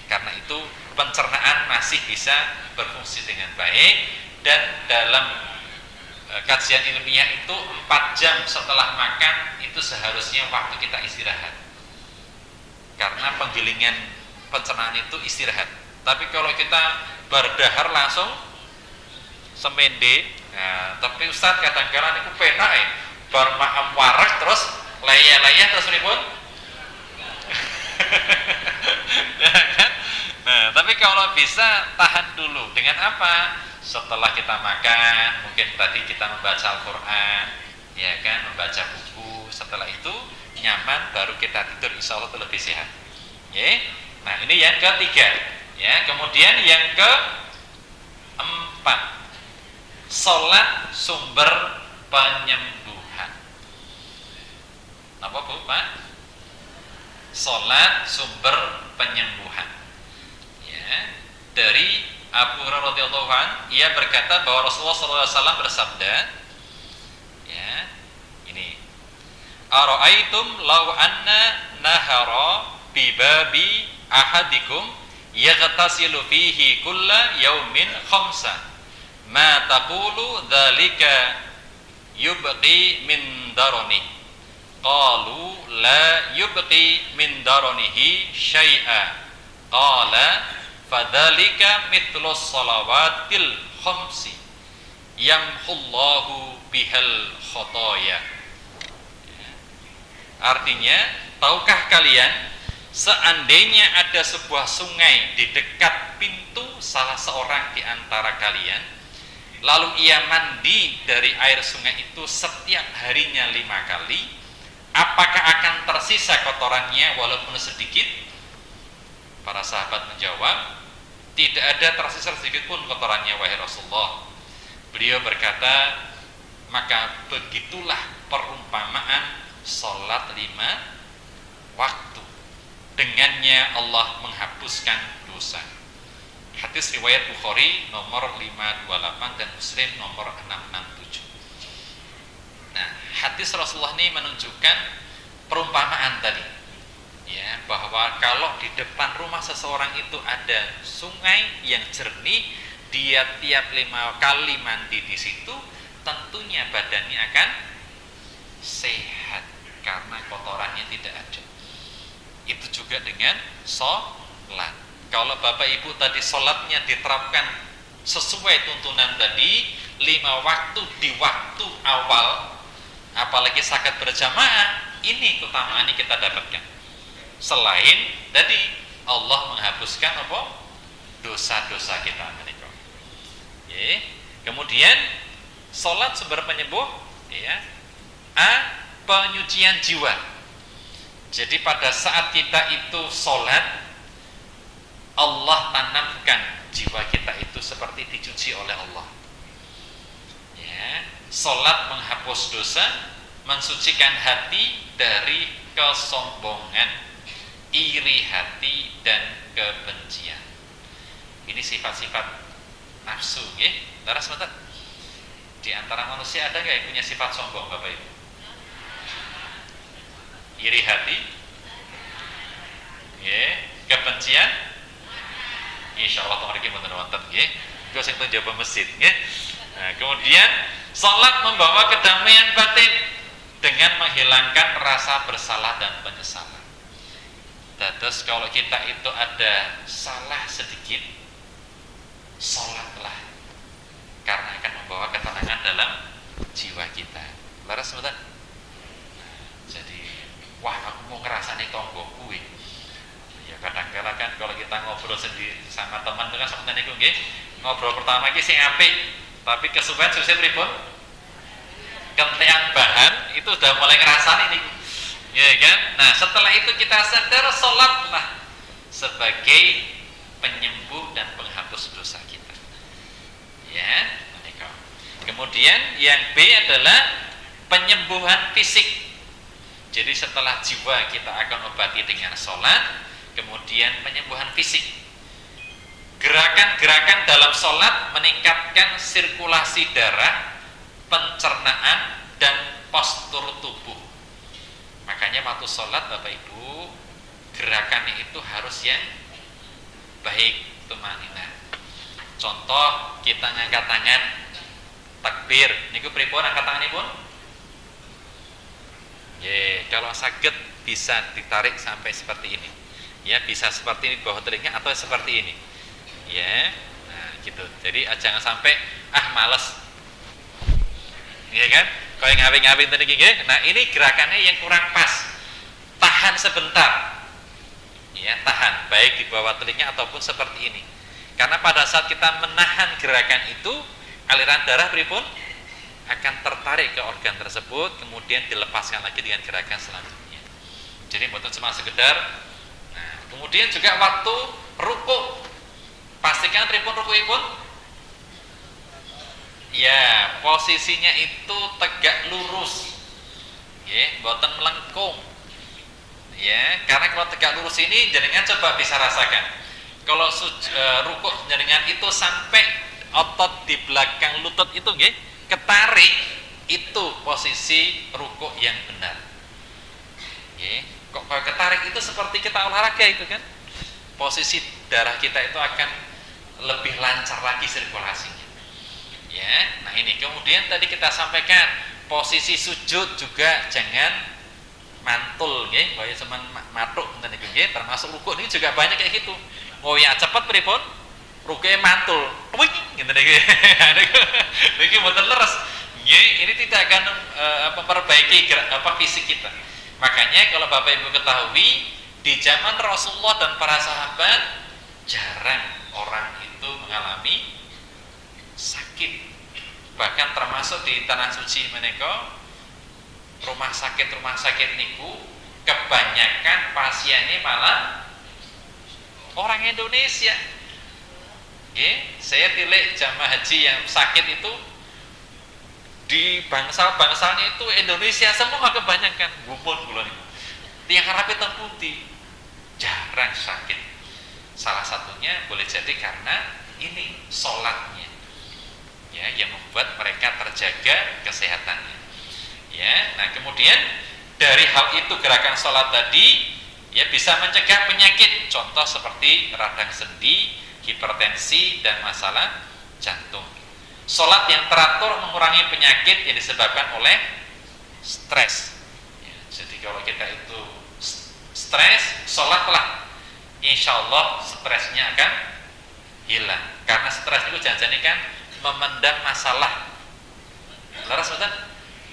A: Karena itu pencernaan masih bisa berfungsi dengan baik dan dalam kajian ilmiah itu 4 jam setelah makan itu seharusnya waktu kita istirahat. Karena penggilingan pencernaan itu istirahat. Tapi kalau kita berdahar langsung semende, nah, tapi Ustaz kadang-kadang itu penak bar maam warak terus laya-laya terus ribut. Nah, tapi kalau bisa tahan dulu. Dengan apa? Setelah kita makan, mungkin tadi kita membaca Al-Quran, ya kan, membaca buku. Setelah itu nyaman, baru kita tidur. Insya Allah itu lebih sehat. Ya. Nah, ini yang ketiga. Ya, kemudian yang keempat, sholat sumber penyembuhan. Apa Bu, Pak? Sholat sumber penyembuhan. Ya, dari Abu Hurairah radhiyallahu anhu, ia berkata bahwa Rasulullah SAW bersabda, ya, ini Ara'aitum law anna nahara bibabi ahadikum yaghtasilu fihi kulla yaumin khamsa ma taqulu dzalika yubqi min darani. Qalu la yubqi min daranihi syai'a. Qala fadzalika mithlus salawatil khamsi yamhullahu bihal khotoya. Artinya, tahukah kalian seandainya ada sebuah sungai di dekat pintu salah seorang di antara kalian, lalu ia mandi dari air sungai itu setiap harinya 5 kali, apakah akan tersisa kotorannya walaupun sedikit? Para sahabat menjawab, tidak ada tersisa sedikit pun kotorannya wahai Rasulullah. Beliau berkata, maka begitulah perumpamaan sholat 5 waktu, dengannya Allah menghapuskan dosa. Hadis riwayat Bukhari nomor 528 dan Muslim nomor 667. Nah, hadis Rasulullah ini menunjukkan perumpamaan tadi, ya, bahwa kalau di depan rumah seseorang itu ada sungai yang jernih, dia tiap 5 kali mandi di situ, tentunya badannya akan sehat karena kotorannya tidak ada. Itu juga dengan sholat. Kalau Bapak Ibu tadi sholatnya diterapkan sesuai tuntunan tadi, 5 waktu di waktu awal, apalagi sakit berjamaah, ini keutamaan yang kita dapatkan. Selain tadi Allah menghapuskan apa? Dosa-dosa kita. Kemudian sholat sumber penyembuh, ya. Penyucian jiwa. Jadi pada saat kita itu sholat, Allah tanamkan jiwa kita itu seperti dicuci oleh Allah, ya. Sholat menghapus dosa, mensucikan hati dari kesombongan, iri hati dan kebencian. Ini sifat-sifat nafsu, ya. Terus sebentar. Di antara manusia ada nggak yang punya sifat sombong, Bapak Ibu? Iri hati, ya. Kebencian, insya Allah teman kita benar-benar, ya. Itu yang menjawab masjid, ya. Nah, kemudian salat membawa kedamaian batin dengan menghilangkan rasa bersalah dan penyesalan. Terus kalau kita itu ada salah sedikit, salatlah, karena akan membawa ketenangan dalam jiwa kita. Laras sebentar. Jadi, wah, aku mau ngerasani tonggoku. Ya kadang-kadang kan kalau kita ngobrol sendiri sama teman itu kan sebenarnya niku nggih, ngobrol pertama iki sing apik, tapi kesuwen susah pripun? Kentean bahan itu sudah mulai ngerasani niku. Ya kan? Nah, setelah itu kita sadar, salatlah sebagai penyembuh dan penghapus dosa kita. Ya, menika. Kemudian yang B adalah penyembuhan fisik. Jadi setelah jiwa kita akan obati dengan sholat, kemudian penyembuhan fisik. Gerakan-gerakan dalam sholat meningkatkan sirkulasi darah, pencernaan, dan postur tubuh. Makanya waktu sholat Bapak Ibu, gerakannya itu harus yang baik, tumanina. Contoh, kita ngangkat tangan takbir, niku pripun angkat tanganipun? Kalau sakit bisa ditarik sampai seperti ini, ya, bisa seperti ini bawah telinga atau seperti ini, ya. Nah gitu, jadi jangan sampai males, ya kan, kalau yang ngawing-ngawing tadi gini. Nah ini gerakannya yang kurang pas, tahan sebentar, ya, tahan, baik di bawah telinga ataupun seperti ini, karena pada saat kita menahan gerakan itu, aliran darah pripun akan tertarik ke organ tersebut, kemudian dilepaskan lagi dengan gerakan selanjutnya. Jadi bukan cuma sekedar. Nah, kemudian juga waktu rukuk, pastikan pripun rukukipun, ya, posisinya itu tegak lurus, ya, boten melengkung, ya, karena kalau tegak lurus ini jenengan coba bisa rasakan, kalau rukuk jenengan itu sampai otot di belakang lutut itu, nggih, ketarik, itu posisi rukuk yang benar. Kalau ketarik itu seperti kita olahraga itu kan, posisi darah kita itu akan lebih lancar lagi sirkulasinya. Ya, nah ini kemudian tadi kita sampaikan posisi sujud juga jangan mantul, nggih, kaya cuman matuk ngoten niku nggih, termasuk rukuk ini juga banyak kayak gitu. Oh ya cepet pripun? Rukuke mantul. Wih, ngene niki. Niki mboten leres. Nggih, ini tidak akan memperbaiki fisik kita. Makanya kalau Bapak Ibu ketahui di zaman Rasulullah dan para sahabat jarang orang itu mengalami sakit. Bahkan termasuk di tanah suci menika rumah sakit niku kebanyakan pasiennya malah orang Indonesia. Saya tilik jamaah haji yang sakit itu di bangsal-bangsalnya itu Indonesia semua kebanyakan. Gumpul kula niku. Tiyang Arab hitam putih jarang sakit. Salah satunya boleh jadi karena ini sholatnya, ya, yang membuat mereka terjaga kesehatannya. Ya, nah kemudian dari hal itu gerakan sholat tadi ya bisa mencegah penyakit, contoh seperti radang sendi, hipertensi dan masalah jantung. Sholat yang teratur mengurangi penyakit yang disebabkan oleh stres. Ya, jadi kalau kita itu stres, sholatlah, insya Allah stresnya akan hilang. Karena stres itu jangan-jangan kan memendam masalah. Leres betul?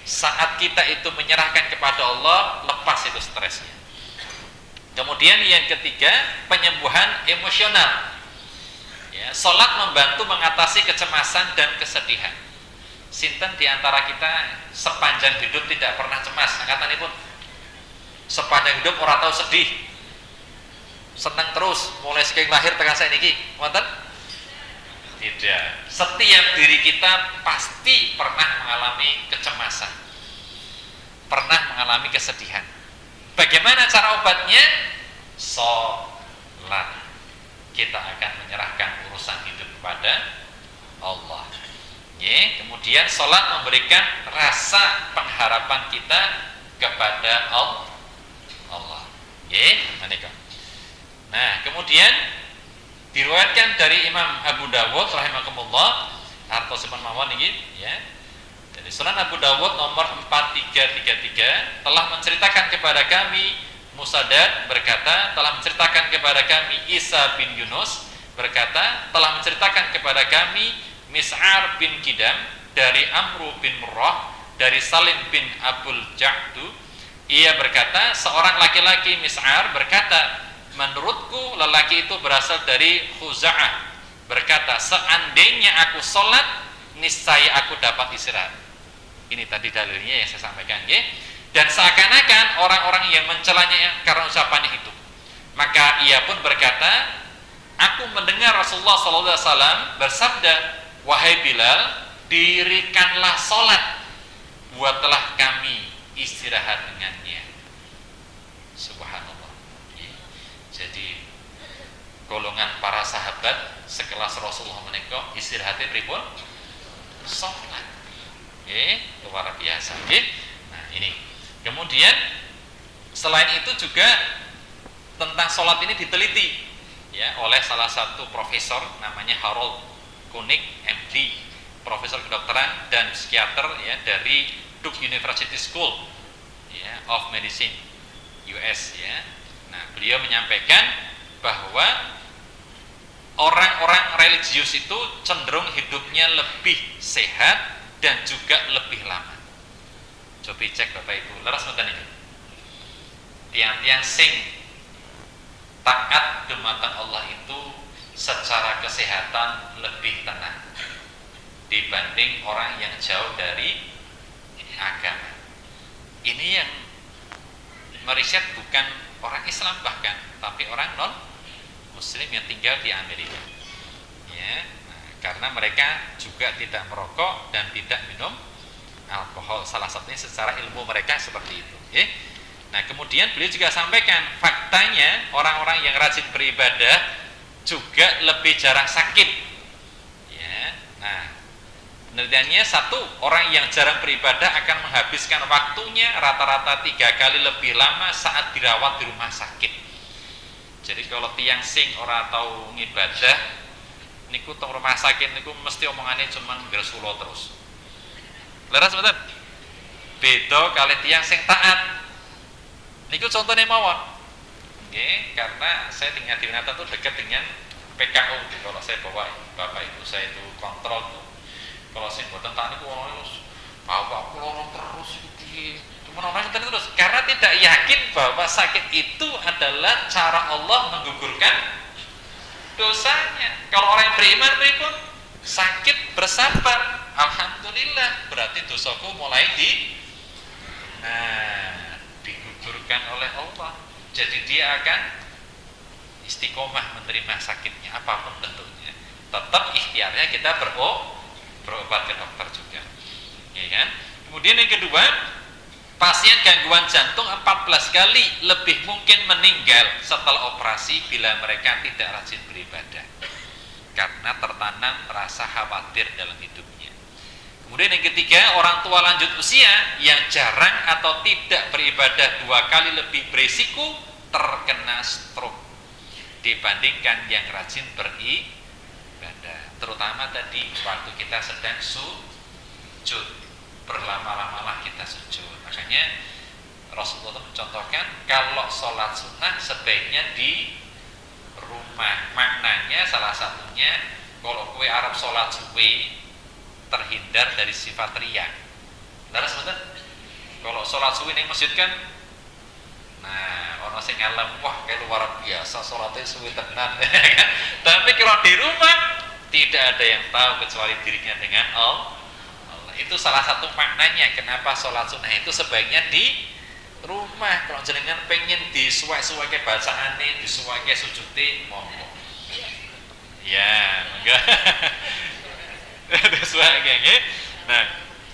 A: Saat kita itu menyerahkan kepada Allah, lepas itu stresnya. Kemudian yang ketiga, penyembuhan emosional. Ya, sholat membantu mengatasi kecemasan dan kesedihan. Sinten di antara kita sepanjang hidup tidak pernah cemas? Angkatan ibu, sepanjang hidup orang tahu sedih, senang terus, mulai sekian lahir tekan saya niki, wonten? Tidak. Setiap diri kita pasti pernah mengalami kecemasan, pernah mengalami kesedihan. Bagaimana cara obatnya? Sholat. Kita akan menyerahkan urusan hidup kepada Allah. Ya, kemudian sholat memberikan rasa pengharapan kita kepada Allah. Ya, menika. Nah, kemudian diriwayatkan dari Imam Abu Dawud rahimahumullah atau sepan mawon iki ya. Jadi Sunan Abu Dawud nomor 4333 telah menceritakan kepada kami, Musaddad berkata telah menceritakan kepada kami, Isa bin Yunus berkata telah menceritakan kepada kami, Mis'ar bin Kidam dari Amru bin Murrah dari Salim bin Abul Ja'du. Ia berkata seorang laki-laki Mis'ar berkata, menurutku lelaki itu berasal dari Khuza'ah, berkata seandainya aku sholat niscaya aku dapat istirahat. Ini tadi dalilnya yang saya sampaikan ya. Dan seakan-akan orang-orang yang mencelanya karena ucapannya itu, maka ia pun berkata, aku mendengar Rasulullah SAW bersabda, wahai Bilal, dirikanlah sholat, buatlah kami istirahat dengannya. Subhanallah. Jadi golongan para sahabat sekelas Rasulullah menika istirahatnya pripun? Sholat. Luar biasa. Nah ini. Kemudian selain itu juga tentang sholat ini diteliti ya oleh salah satu profesor namanya Harold Koenig MD, profesor kedokteran dan psikiater ya dari Duke University School ya, of Medicine US ya. Nah, beliau menyampaikan bahwa orang-orang religius itu cenderung hidupnya lebih sehat dan juga lebih lama. Coba cek Bapak Ibu, leres mboten iki? Tiang-tiang sing taat dumateng Allah itu secara kesehatan lebih tenang dibanding orang yang jauh dari agama. Ini yang meriset bukan orang Islam bahkan, tapi orang non Muslim yang tinggal di Amerika. Ya, nah, karena mereka juga tidak merokok dan tidak minum alkohol. Salah satunya secara ilmu mereka seperti itu. Ya. Nah, kemudian beliau juga sampaikan faktanya orang-orang yang rajin beribadah juga lebih jarang sakit. Ya, nah Penelitiannya, satu, orang yang jarang beribadah akan menghabiskan waktunya rata-rata 3 kali lebih lama saat dirawat di rumah sakit. Jadi kalau tiang sing ora tau ngibadah niku teng rumah sakit niku mesti omongannya cuma gersulo terus. Leres mboten? Beda kali tiang sing taat. Niku contohnya mawon. Nggih, karena saya tinggal di Winata tuh dekat dengan PKU. Kalau saya bawa bapak ibu saya itu kontrol tuh. Kalau sing mboten taat niku ono bapak kula terus iki. Cuma orang terus karena tidak yakin bahwa sakit itu adalah cara Allah menggugurkan dosanya. Kalau orang yang beriman pripun? Sakit bersabar, alhamdulillah, berarti dosaku mulai digugurkan oleh Allah. Jadi dia akan istiqomah menerima sakitnya apapun bentuknya. Tetap ikhtiarnya kita berobat ke dokter juga, ya kan? Kemudian yang kedua, pasien gangguan jantung 14 kali lebih mungkin meninggal setelah operasi bila mereka tidak rajin beribadah karena tertanam rasa khawatir dalam hidupnya. Kemudian yang ketiga, orang tua lanjut usia yang jarang atau tidak beribadah 2 kali lebih berisiko terkena stroke dibandingkan yang rajin beribadah. Terutama tadi waktu kita sedang sujud, berlama-lamalah kita sujud. Makanya Rasulullah mencontohkan kalau sholat sunnah sebaiknya di rumah. Maknanya salah satunya kalau kue Arab sholat suwe terhindar dari sifat riya. Laras betul? Kalau sholat suwe ning masjid kan, nah orang sing ngalem wah kayak luar biasa sholatnya suwe tenan. Tapi kalau di rumah tidak ada yang tahu kecuali dirinya dengan Allah. Itu salah satu maknanya kenapa sholat sunnah itu sebaiknya di rumah. Kalau jenengan pengen disuwek-suweke bacaane, disuweke sujute, monggo. Ya, enggak. Disuweke nggih. Nah,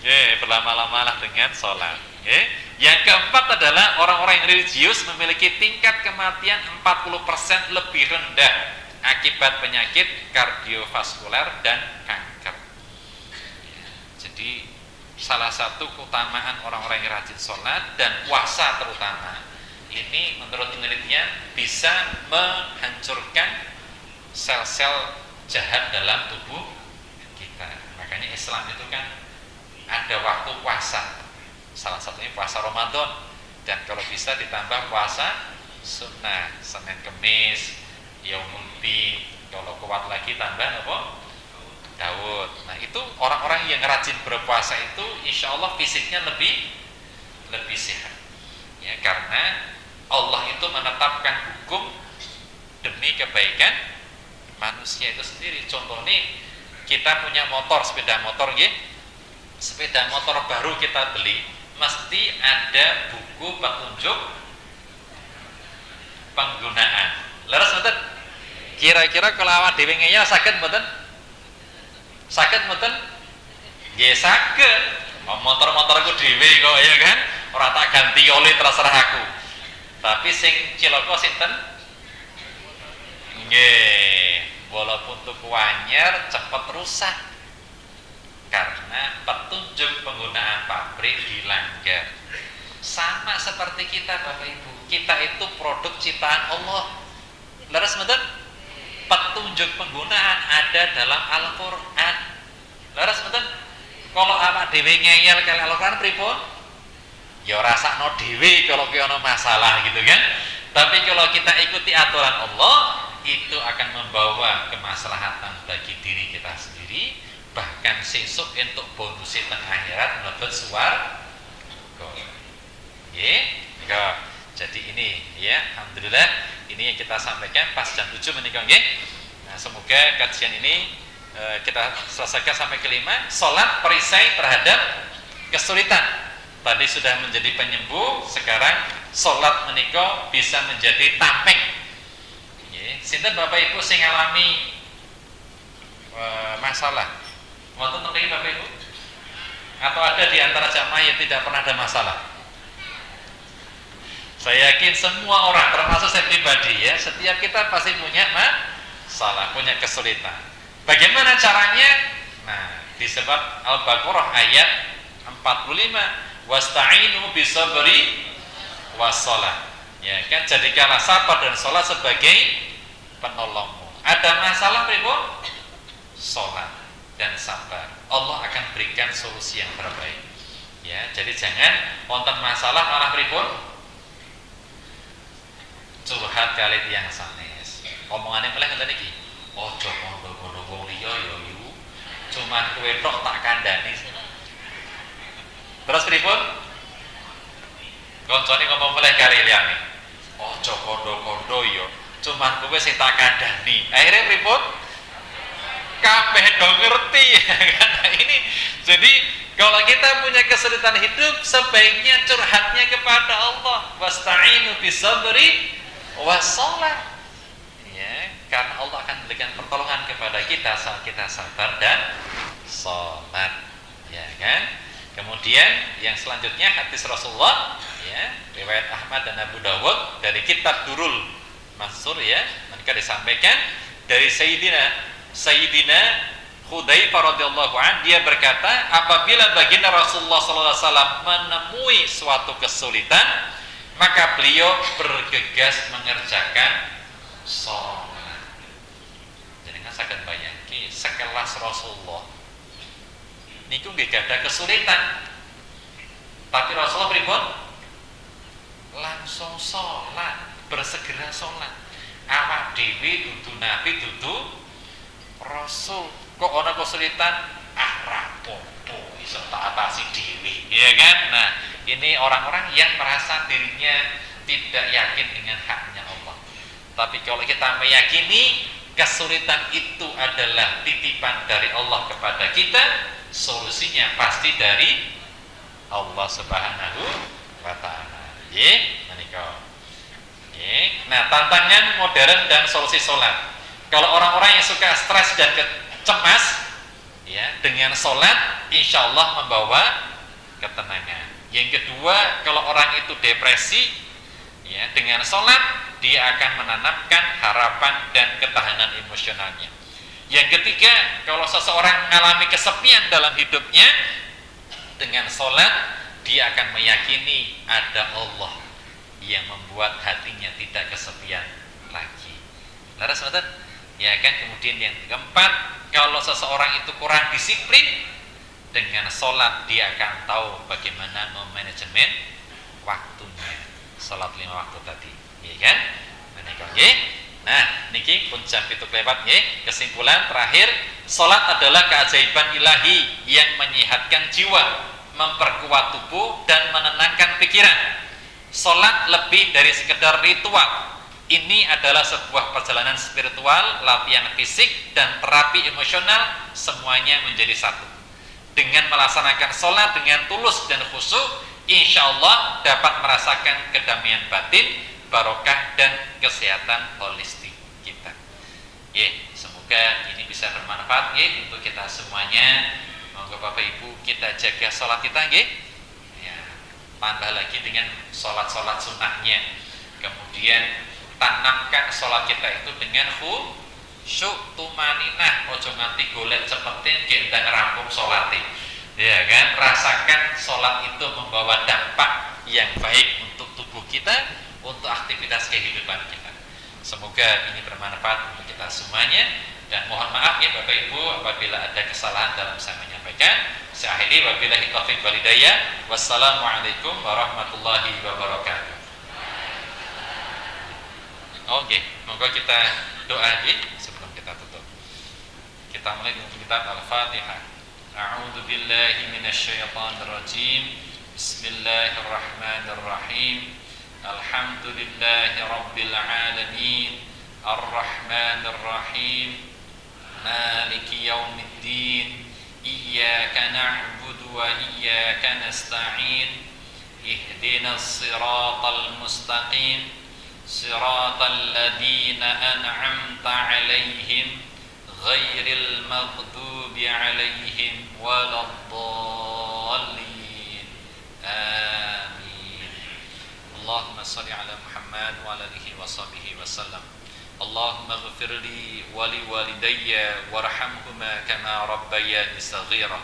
A: nggih berlama-lamalah dengan sholat, nggih. Yang keempat adalah orang-orang yang religius memiliki tingkat kematian 40% lebih rendah akibat penyakit kardiovaskuler dan kanker. Jadi salah satu keutamaan orang-orang yang rajin sholat dan puasa terutama ini menurut penelitian bisa menghancurkan sel-sel jahat dalam tubuh kita. Makanya Islam itu kan ada waktu puasa, salah satunya puasa Ramadan, dan kalau bisa ditambah puasa sunnah Senin Kemis, Yaumul Bid, kalau kuat lagi tambah apa? Daud. Nah itu orang-orang yang rajin berpuasa itu insya Allah fisiknya lebih sehat, ya, karena Allah itu menetapkan hukum demi kebaikan manusia itu sendiri. Contohnya kita punya motor, sepeda motor, ya, sepeda motor baru kita beli mesti ada buku petunjuk penggunaan. Leres mboten? Kira-kira kalau awak dhewe ngeyel saged mboten? Saged mboten? Nggih saged. Motor-motorku dhewe kok, ya kan? Ora tak ganti oli terserah aku. Tapi sing cilaka sinten? Nggih, walaupun tuku anyar cepet rusak karena petunjuk penggunaan pabrik dilanggar. Sama seperti kita Bapak Ibu, kita itu produk ciptaan Allah. Leres mboten? Petunjuk penggunaan ada dalam Al-Qur'an. Leres mboten? Kalau awak dhewe ngeyel kali Al-Qur'an pripun? Ya rasakno dhewe kalau ki ana masalah gitu kan. Tapi kalau kita ikuti aturan Allah, itu akan membawa kemaslahatan bagi diri kita sendiri, bahkan sesuk untuk bonus teng akhirat mlebet swarga. Nggih, jadi ini ya, alhamdulillah ini yang kita sampaikan pas jam 7 menika nggih. Nah, semoga kajian ini kita selesaikan sampai kelima, salat perisai terhadap kesulitan. Tadi sudah menjadi penyembuh, sekarang salat menika bisa menjadi tameng. Nggih, sinten Bapak Ibu sing ngalami masalah? Wonten teng mriki Bapak Ibu? Atau ada di antara jamaah yang tidak pernah ada masalah? Saya yakin semua orang, termasuk saya pribadi ya, setiap kita pasti punya masalah, punya kesulitan. Bagaimana caranya? Nah, di surat Al-Baqarah ayat 45, wasta'inu bisabri wassalah. Ya kan, jadikanlah sabar dan sholat sebagai penolongmu. Ada masalah pripun? Sholat dan sabar. Allah akan berikan solusi yang terbaik. Ya, jadi jangan wonten masalah malah pripun? Curhat kali tiyang sanes. Omongane meleh ngene iki. Ojo ngono-ngono wong liya ya yu. Cuman kowe tok tak kandhani. Terus pripun? Koncone ngomong meleh kali liyane. Ojo kondo-kondo ya. Cuman kowe sing tak kandhani. Akhirnya pripun? Kabeh do ngerti. Karena ini jadi kalau kita punya kesulitan hidup sebaiknya curhatnya kepada Allah. Wasta'inu bisabri wassalah. Ya, karena Allah akan berikan pertolongan kepada kita saat kita sabar dan sholat. Ya kan? Kemudian yang selanjutnya hadis Rasulullah, ya, riwayat Ahmad dan Abu Dawud dari kitab Durul Mansur, ya, mereka disampaikan dari Sayyidina Hudzaifah radhiyallahu anhu, dia berkata, apabila baginda Rasulullah sallallahu alaihi wasallam menemui suatu kesulitan, maka beliau bergegas mengerjakan sholat. Jadi kan saged bayangke sekelas Rasulullah niku nggih gadah kesulitan, tapi Rasulullah pripun? Langsung sholat, bersegera sholat. Awak dhewe dudu nabi, dudu rasul, kok ana kesulitan, rapopo iso tak atasi dhewe, ya kan? Nah, ini orang-orang yang merasa dirinya tidak yakin dengan haknya Allah. Tapi kalau kita meyakini kesulitan itu adalah titipan dari Allah kepada kita, solusinya pasti dari Allah Subhanahu wa taala. Nggih, menika. Nggih. Nah, tantangan modern dan solusi salat. Kalau orang-orang yang suka stres dan cemas, ya, dengan salat insyaallah membawa ketenangan. Yang kedua, kalau orang itu depresi, ya, dengan sholat dia akan menanamkan harapan dan ketahanan emosionalnya. Yang ketiga, kalau seseorang mengalami kesepian dalam hidupnya, dengan sholat dia akan meyakini ada Allah yang membuat hatinya tidak kesepian lagi. Laras betul? Ya kan. Kemudian yang keempat, kalau seseorang itu kurang disiplin, dengan sholat dia akan tahu bagaimana memanajemen waktunya. Sholat 5 waktu tadi, ya kan? Nah, niki pun jam itu lewat, ya. Kesimpulan terakhir, sholat adalah keajaiban ilahi yang menyehatkan jiwa, memperkuat tubuh dan menenangkan pikiran. Sholat lebih dari sekedar ritual. Ini adalah sebuah perjalanan spiritual, latihan fisik dan terapi emosional, semuanya menjadi satu. Dengan melaksanakan sholat dengan tulus dan khusyuk, insya Allah dapat merasakan kedamaian batin, barokah dan kesehatan holistik kita. Semoga ini bisa bermanfaat untuk kita semuanya. Monggo Bapak Ibu kita jaga sholat kita, ya, tambah lagi dengan sholat-sholat sunnahnya. Kemudian tanamkan sholat kita itu dengan khusyuk tumaninah, ojo nganti golek cepetin gendang rampung sholatnya, ya kan? Rasakan sholat itu membawa dampak yang baik untuk tubuh kita, untuk aktivitas kehidupan kita. Semoga ini bermanfaat untuk kita semuanya, dan mohon maaf ya Bapak Ibu apabila ada kesalahan dalam saya menyampaikan. Saya akhiri, wabillahi taufiq wal hidayah. Wassalamualaikum warahmatullahi wabarakatuh. Oke, monggo kita doa sebelum kita tutup. Kita mulai dengan kitab Al-Fatihah. A'udzu billahi minasyaitonir rajim. Bismillahirrahmanirrahim. Alhamdulillahi rabbil alamin. Ar-Rahmanir Rahim. Maliki yaumiddin. Iyyaka na'budu wa iyyaka nasta'in. Ihdinas siratal mustaqim. صراط الذين أنعمت عليهم غير المغضوب عليهم ولا الضالين آمين اللهم صل على محمد وعلى آله وصحبه وسلم Allahumma ighfir li wa li walidayya warhamhuma kama rabbayani saghira.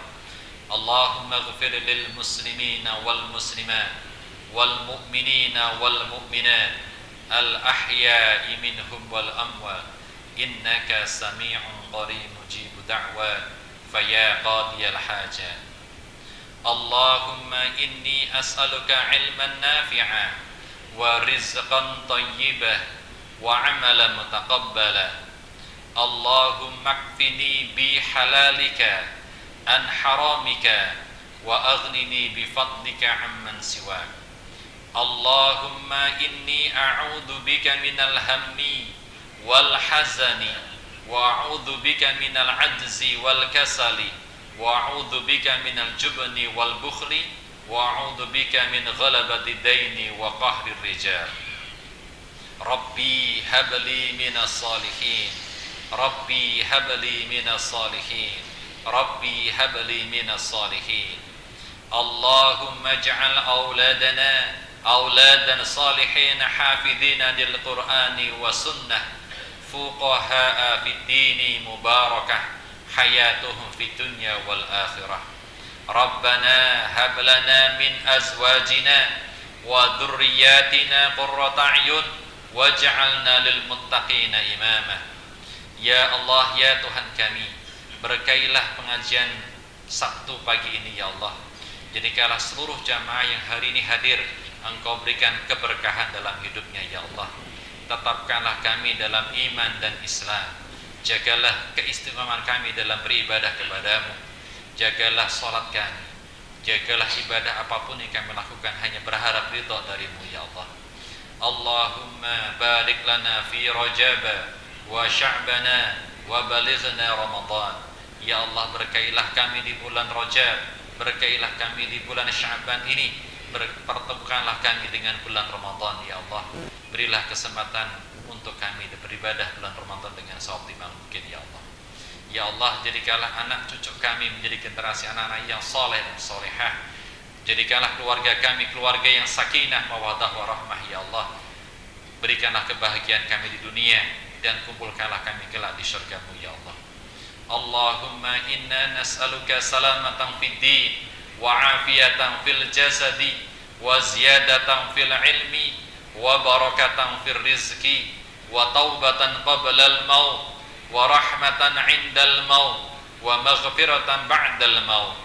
A: Allahumma ighfir lil muslimina wal muslimat wal mu'minina wal mu'minat al ahya'i minhum wal amwat innaka sami'un qarib mujibu da'wat faya qadiyal hajat. Allahumma inni as'aluka ilman nafi'a wa rizqan tayyibah wa amalan mutaqabbala. Allahumma kfini bi halalika an haramika wa aghnini bi fadlika amman siwak. Allahumma inni a'udzu bika minal hammi wal hazani wa a'udzu bika minal ajzi wal kasali wa a'udzu bika minal jubni wal bukhli wa a'udzu bika min ghalabati daini wa qahri rijal. Rabbi habli minas salihin, Rabbi habli minas salihin, Rabbi habli minas salihin. Allahumma ij'al auladana auladan salihin hafidhina lil Qur'ani wa sunnah fuqahaa fid dini mubarakah hayatuhum fid dunya wal akhirah. Rabbana hab lana min azwajina wa dhurriyyatina qurrata a'yun waj'alna lil muttaqina imama. Ya Allah, ya Tuhan kami, berkailah pengajian Sabtu pagi ini ya Allah. Jadikanlah seluruh jamaah yang hari ini hadir Engkau berikan keberkahan dalam hidupnya ya Allah. Tetapkanlah kami dalam iman dan Islam. Jagalah keistiqomahan kami dalam beribadah kepadamu. Jagalah salat kami. Jagalah ibadah apapun yang kami lakukan hanya berharap ridha darimu ya Allah. Allahumma barik lana fi Rajab wa Sya'bana wa balighna Ramadan. Ya Allah, berkailah kami di bulan Rajab, berkailah kami di bulan Sya'ban ini, pertemukanlah kami dengan bulan Ramadan ya Allah. Berilah kesempatan untuk kami beribadah bulan Ramadan dengan seoptimal mungkin ya Allah. Ya Allah, jadikanlah anak cucu kami menjadi generasi anak-anak yang saleh dan salihah. Jadikanlah keluarga kami keluarga yang sakinah mawaddah warahmah ya Allah. Berikanlah kebahagiaan kami di dunia dan kumpulkanlah kami kelak di syurga-Mu ya Allah. Allahumma inna nas'aluka salamatan fid din wa afiyatan fil jasadi wa ziyadatan fil ilmi wa barakatan fil rizqi wa taubatan qabla al maut wa rahmatan 'indal maut wa maghfiratan ba'dal maut.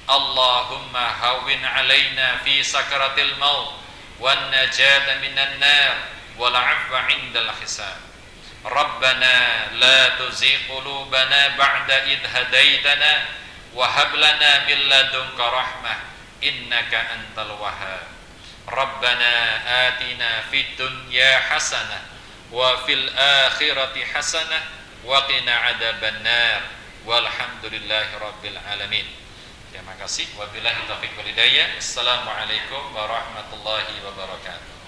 A: Allahumma hawwin 'alaina fi sakaratil maut wan najata minan nar wal 'afwa 'indal hisab. Rabbana la tuzigh qulubana ba'da idh hadaitana wa hab lana min ladunka rahmah innaka antal wahhab. Rabbana atina fid dunya hasanah wa fil akhirati hasanah wa qina adzabannar walhamdulillahi rabbil alamin. Terima kasih. Wabillahi taufiq wal hidayah. Assalamualaikum warahmatullahi wabarakatuh.